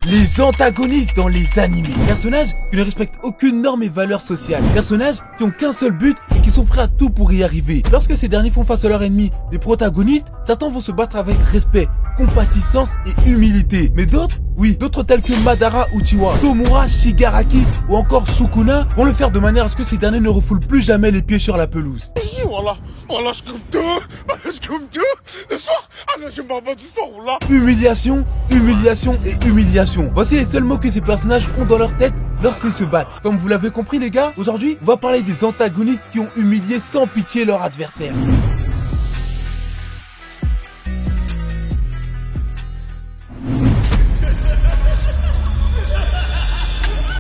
Les antagonistes dans les animés. Personnages qui ne respectent aucune norme et valeur sociale. Personnages qui ont qu'un seul but et qui sont prêts à tout pour y arriver. Lorsque ces derniers font face à leur ennemi, les protagonistes, certains vont se battre avec respect, compatissance et humilité. Mais d'autres, oui, d'autres tels que Madara Uchiwa, Tomura Shigaraki ou encore Sukuna vont le faire de manière à ce que ces derniers ne refoulent plus jamais les pieds sur la pelouse. Humiliation, humiliation et humiliation. Voici les seuls mots que ces personnages ont dans leur tête lorsqu'ils se battent. Comme vous l'avez compris les gars, aujourd'hui, on va parler des antagonistes qui ont humilié sans pitié leur adversaire.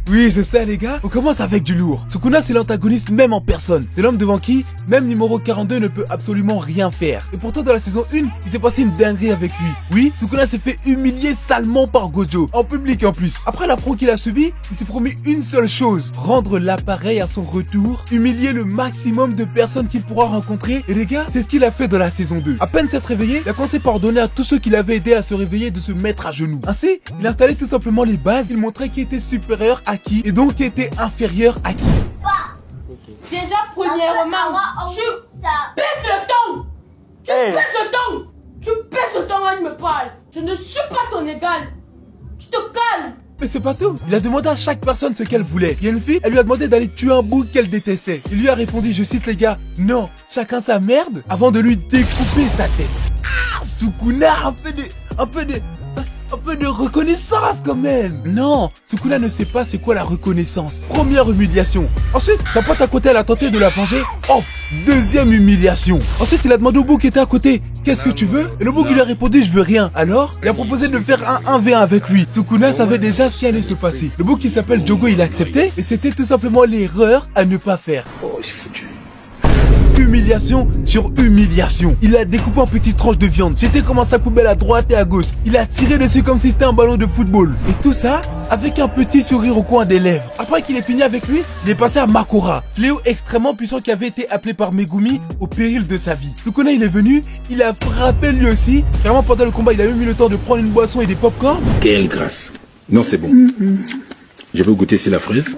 Oui, c'est ça les gars, on commence avec du lourd. Sukuna c'est l'antagoniste même en personne. C'est l'homme devant qui, même numéro 42 ne peut absolument rien faire. Et pourtant dans la saison 1, il s'est passé une dinguerie avec lui. Oui, Sukuna s'est fait humilier salement par Gojo, en public en plus. Après l'affront qu'il a subi, il s'est promis une seule chose, rendre l'appareil à son retour, humilier le maximum de personnes qu'il pourra rencontrer. Et les gars, c'est ce qu'il a fait dans la saison 2. À peine s'être réveillé, il a commencé par ordonner à tous ceux qui l'avaient aidé à se réveiller de se mettre à genoux. Ainsi, il installait tout simplement les bases, il montrait qui était supérieur à qui et donc qui était inférieur à qui. Déjà, premièrement, tu baisses le ton. Tu baisses le ton. Tu baisses le ton quand il me parle. Je ne suis pas ton égal. Tu te calmes. Mais c'est pas tout. Il a demandé à chaque personne ce qu'elle voulait. Il y a une fille, elle lui a demandé d'aller tuer un bouc qu'elle détestait. Il lui a répondu, je cite les gars, non, chacun sa merde, avant de lui découper sa tête. Ah, Sukuna, un peu de reconnaissance quand même. Non, Sukuna ne sait pas c'est quoi la reconnaissance. Première humiliation. Ensuite, sa pote à côté, elle a tenté de la venger. Oh, deuxième humiliation. Ensuite, il a demandé au bouc qui était à côté, qu'est-ce que tu veux? Et le bouc lui a répondu, je veux rien. Alors, il a proposé de faire un 1v1 avec lui. Sukuna savait déjà ce qui allait se passer. Le bouc qui s'appelle Jogo, il a accepté. Et c'était tout simplement l'erreur à ne pas faire. Oh, c'est foutu. Humiliation sur humiliation. Il a découpé en petites tranches de viande, jeté comme un sac poubelle à droite et à gauche. Il a tiré dessus comme si c'était un ballon de football. Et tout ça avec un petit sourire au coin des lèvres. Après qu'il ait fini avec lui, il est passé à Makora, fléau extrêmement puissant qui avait été appelé par Megumi au péril de sa vie. Sukuna il est venu, il a frappé lui aussi. Vraiment pendant le combat, il a même eu le temps de prendre une boisson et des pop-corn. Quelle grâce. Non, c'est bon. Je veux goûter c'est la fraise.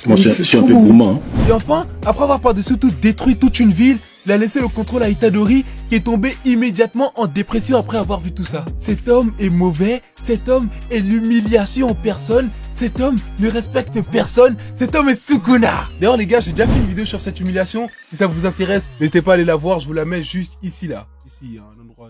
Moi, je suis un peu gourmand. Hein. Et enfin, après avoir par-dessus tout détruit toute une ville, il a laissé le contrôle à Itadori qui est tombé immédiatement en dépression après avoir vu tout ça. Cet homme est mauvais, cet homme est l'humiliation en personne, cet homme ne respecte personne, cet homme est Sukuna. D'ailleurs les gars, j'ai déjà fait une vidéo sur cette humiliation. Si ça vous intéresse, n'hésitez pas à aller la voir, je vous la mets juste ici là. Ici, un endroit...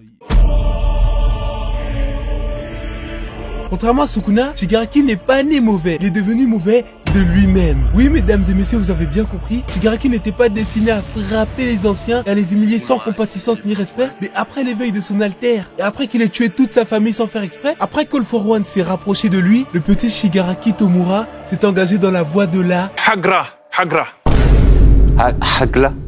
Contrairement à Sukuna, Shigaraki n'est pas né mauvais, il est devenu mauvais de lui-même. Oui mesdames et messieurs, vous avez bien compris, Shigaraki n'était pas destiné à frapper les anciens et à les humilier sans compatissance ni respect, mais après l'éveil de son altère, et après qu'il ait tué toute sa famille sans faire exprès, après qu'All for One s'est rapproché de lui, le petit Shigaraki Tomura s'est engagé dans la voie de la Hagra. Hagla.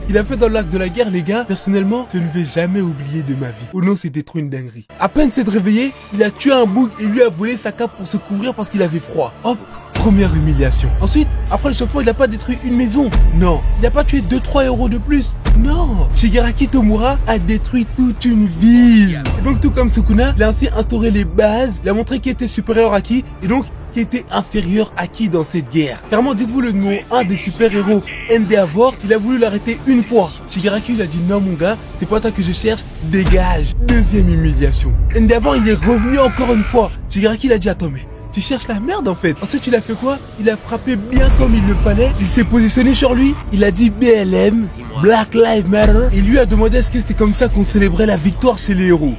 Ce qu'il a fait dans l'arc de la guerre, les gars, personnellement, je ne vais jamais oublier de ma vie. Oh non, c'était trop une dinguerie. À peine s'est réveillé, il a tué un bouc et lui a volé sa cape pour se couvrir parce qu'il avait froid. Hop, première humiliation. Ensuite, après l'échauffement, il n'a pas détruit une maison. Non. Il n'a pas tué 2-3 héros de plus. Non. Shigaraki Tomura a détruit toute une ville. Et donc, tout comme Sukuna, il a ainsi instauré les bases, il a montré qui était supérieur à qui, et donc, qui était inférieur à qui dans cette guerre. Carrément, dites-vous le numéro 1 des super-héros, Endeavor, il a voulu l'arrêter une fois. Shigaraki lui a dit non mon gars, c'est pas toi que je cherche, dégage. Deuxième humiliation. Endeavor, il est revenu encore une fois. Shigaraki il a dit attends mais tu cherches la merde en fait. Ensuite il a fait quoi? Il a frappé bien comme il le fallait. Il s'est positionné sur lui. Il a dit BLM, Black Lives Matter. Et lui a demandé est-ce que c'était comme ça qu'on célébrait la victoire chez les héros.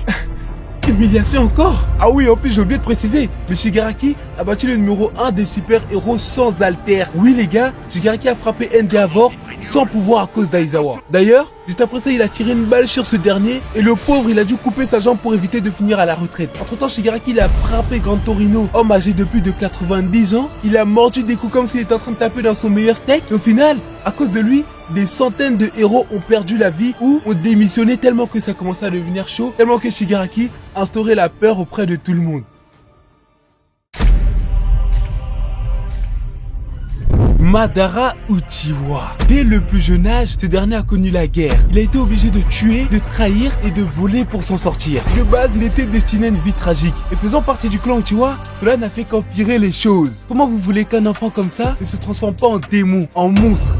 Humiliation encore. Ah oui, en plus j'ai oublié de préciser, mais Shigaraki a battu le numéro 1 des super-héros sans alter. Oui les gars, Shigaraki a frappé Endeavor sans pouvoir à cause d'Aizawa. D'ailleurs, juste après ça, il a tiré une balle sur ce dernier et le pauvre, il a dû couper sa jambe pour éviter de finir à la retraite. Entre temps, Shigaraki il a frappé Gran Torino, homme âgé de plus de 90 ans. Il a mordu des coups comme s'il était en train de taper dans son meilleur steak. Et au final, à cause de lui, des centaines de héros ont perdu la vie ou ont démissionné tellement que ça commençait à devenir chaud, tellement que Shigaraki instaurait la peur auprès de tout le monde. Madara Uchiwa. Dès le plus jeune âge, ce dernier a connu la guerre. Il a été obligé de tuer, de trahir et de voler pour s'en sortir. De base, il était destiné à une vie tragique. Et faisant partie du clan Uchiwa, cela n'a fait qu'empirer les choses. Comment vous voulez qu'un enfant comme ça ne se transforme pas en démon, en monstre?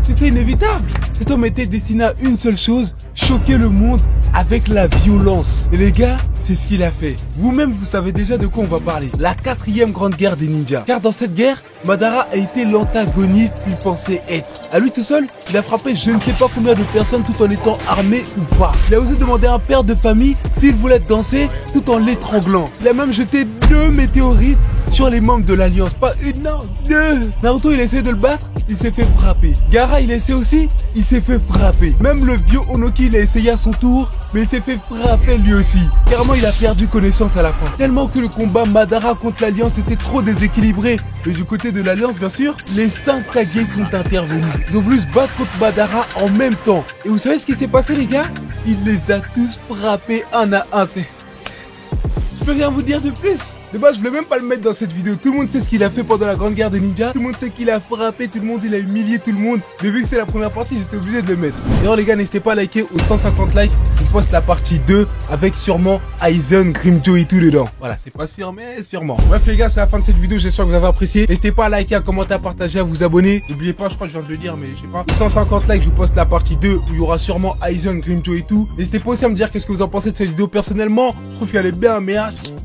C'était inévitable. Cet homme était destiné à une seule chose, choquer le monde avec la violence. Et les gars, c'est ce qu'il a fait. Vous-même, vous savez déjà de quoi on va parler. La 4e grande guerre des ninjas. Car dans cette guerre, Madara a été l'antagoniste qu'il pensait être. À lui tout seul, il a frappé je ne sais pas combien de personnes tout en étant armé ou pas. Il a osé demander à un père de famille s'il voulait danser tout en l'étranglant. Il a même jeté 2 météorites sur les membres de l'Alliance. Pas une, non, 2. Naruto, il a essayé de le battre, il s'est fait frapper. Gaara, il a essayé aussi, il s'est fait frapper. Même le vieux Onoki, il a essayé à son tour, mais il s'est fait frapper lui aussi. Carrément, il a perdu connaissance à la fin. Tellement que le combat Madara contre l'Alliance était trop déséquilibré. Et du côté de l'Alliance, bien sûr, les 5 Kage sont intervenus. Ils ont voulu se battre contre Madara en même temps. Et vous savez ce qui s'est passé, les gars? Il les a tous frappés un à un. Je peux rien vous dire de plus. De base, je voulais même pas le mettre dans cette vidéo. Tout le monde sait ce qu'il a fait pendant la grande guerre des ninjas. Tout le monde sait qu'il a frappé tout le monde, il a humilié tout le monde. Mais vu que c'est la première partie, j'étais obligé de le mettre. D'ailleurs, les gars, n'hésitez pas à liker aux 150 likes. Je vous poste la partie 2 avec sûrement Aizen, Grimmjow et tout dedans. Voilà, c'est pas sûr, mais sûrement. Bref, les gars, c'est la fin de cette vidéo. J'espère que vous avez apprécié. N'hésitez pas à liker, à commenter, à partager, à vous abonner. N'oubliez pas, je crois que je viens de le dire, mais je sais pas. 150 likes, je vous poste la partie 2 où il y aura sûrement Aizen, Grimmjow et tout. N'hésitez pas aussi à me dire qu'est-ce que vous en pensez de cette vidéo personnellement. Je trouve qu'elle est bien, mais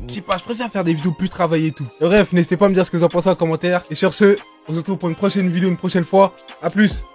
je sais pas, je préfère faire des vidéos plus travaillées et tout. Bref, n'hésitez pas à me dire ce que vous en pensez en commentaire. Et sur ce, on se retrouve pour une prochaine vidéo une prochaine fois. À plus.